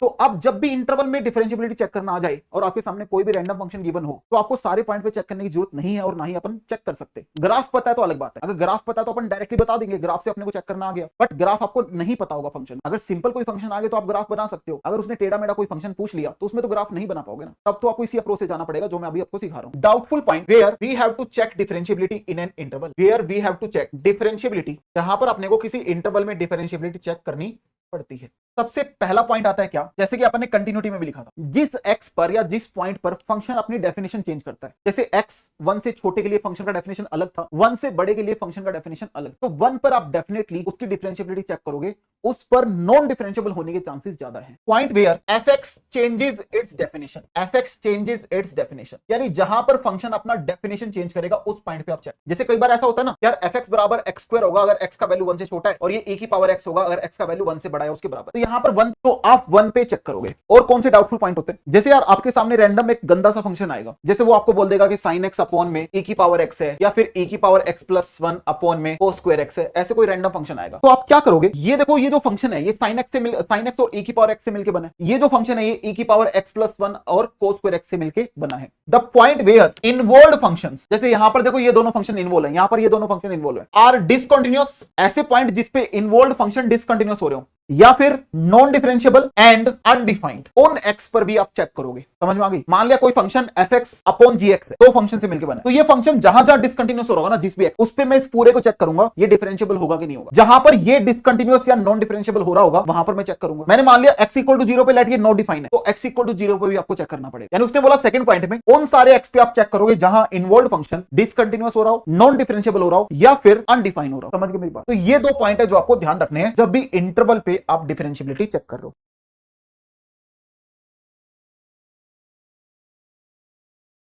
तो अब जब भी इंटरवल में डिफरेंशियबिलिटी चेक करना आ जाए और आपके सामने कोई भी रैंडम फंक्शन गिवन हो तो आपको सारे पॉइंट पे चेक करने की जरूरत नहीं है और ना ही अपन चेक कर सकते। ग्राफ पता है तो अलग बात है, अगर ग्राफ पता है तो अपन डायरेक्टली बता देंगे, ग्राफ से अपने को चेक करना आ गया। बट ग्राफ आपको नहीं पता होगा फंक्शन, अगर सिंपल कोई फंक्शन आ गया तो आप ग्राफ बना सकते हो, अगर उसने टेढ़ा मेढ़ा कोई फंक्शन पूछ लिया तो उसमें तो ग्राफ नहीं बना पाओगे ना। तब तो आपको इसी अप्रोच से जाना पड़ेगा जो मैं अभी आपको सिखा रहा हूं। Doubtful point where we have to check differentiability in an interval, where we have to check differentiability, जहां पर अपने को किसी इंटरवल में डिफरेंशियबिलिटी चेक करनी पड़ती है। सबसे पहला पॉइंट आता है क्या, जैसे कि अपन ने कंटिन्यूटी में भी लिखा था, जिस x पर या जिस पॉइंट पर फंक्शन अपनी डेफिनेशन चेंज करता है। जैसे x 1 से छोटे के लिए फंक्शन का डेफिनेशन अलग था, 1 से बड़े के लिए फंक्शन का डेफिनेशन अलग, तो 1 पर आप डेफिनेटली उसकी डिफरेंशियबिलिटी चेक करोगे, उस पर नॉन डिफरेंशियबल होने के चांसेस ज्यादा हैं। Point where fx changes its definition, fx changes its definition, यानी जहां पर फंक्शन अपना डेफिनेशन चेंज करेगा उस पॉइंट पे आप चेक। जैसे कई बार ऐसा होता है ना यार, fx बराबर x² होगा अगर x का वैल्यू 1 से छोटा है, और ये e की पावर x होगा अगर x का वैल्यू 1 से बड़ा है उसके बराबर, तो यहां पर 1, तो आप 1 पे चेक करोगे। और कौन से डाउटफुल पॉइंट होते हैं, जैसे यार आपके सामने रैंडम एक गंदा सा फंक्शन आएगा, जैसे वो आपको बोल देगा कि sin x अपॉन में e की पावर x है, या फिर e की पावर x प्लस 1 अपॉन में cos स्क्वायर x है, ऐसे कोई रैंडम फंक्शन आएगा, तो आप क्या करोगे, ये देखो ये जो फंक्शन है ये sin x और e की पावर x से मिलकर बना है, ये जो फंक्शन है ये e की पावर x प्लस 1 और cos स्क्वायर x से मिलकर बना है। The point where involved functions, जैसे यहां पर देखो ये दोनों फंक्शन इन्वॉल्व है, यहां पर ये दोनों फंक्शन इन्वॉल्व है, आर डिसकंटिन्यूअस, ऐसे पॉइंट जिस पे इन्वॉल्व्ड फंक्शन डिसकंटिन्यूअस हो रहे हो, या फिर नॉन डिफरेंशियबल एंड अनडिफाइंड, उन x पर भी आप चेक करोगे। समझ में आ गई। मान लिया कोई फंक्शन fx अपॉन gx है, दो फंक्शन से मिलकर बना, तो ये फंक्शन जहां जहां डिसकंटिन्यूअस हो रहा होगा ना जिस भी x, उस पे मैं इस पूरे को चेक करूंगा ये डिफरेंशियबल होगा कि नहीं होगा। जहां पर ये डिसकंटिन्यूअस या नॉन डिफरेंशियबल हो रहा होगा वहां पर मैं चेक करूंगा। मैंने मान लिया x इक्वल टू 0 पे लेट ये नॉट डिफाइन है, तो x इक्वल टू 0 पे भी आपको चेक करना पड़ेगा। यानी उसने बोला सेकंड पॉइंट में उन सारे x पे आप चेक करोगे जहां इन्वॉल्व्ड फंक्शन डिसकंटिन्यूअस हो रहा हो, नॉन डिफरेंशियबल हो रहा हो, या फिर अनडिफाइन हो रहा हो। समझ गए मेरी बात। तो ये दो पॉइंट है जो आपको ध्यान रखने हैं जब भी इंटरवल पे आप डिफरेंशियबिलिटी चेक कर रहे हो।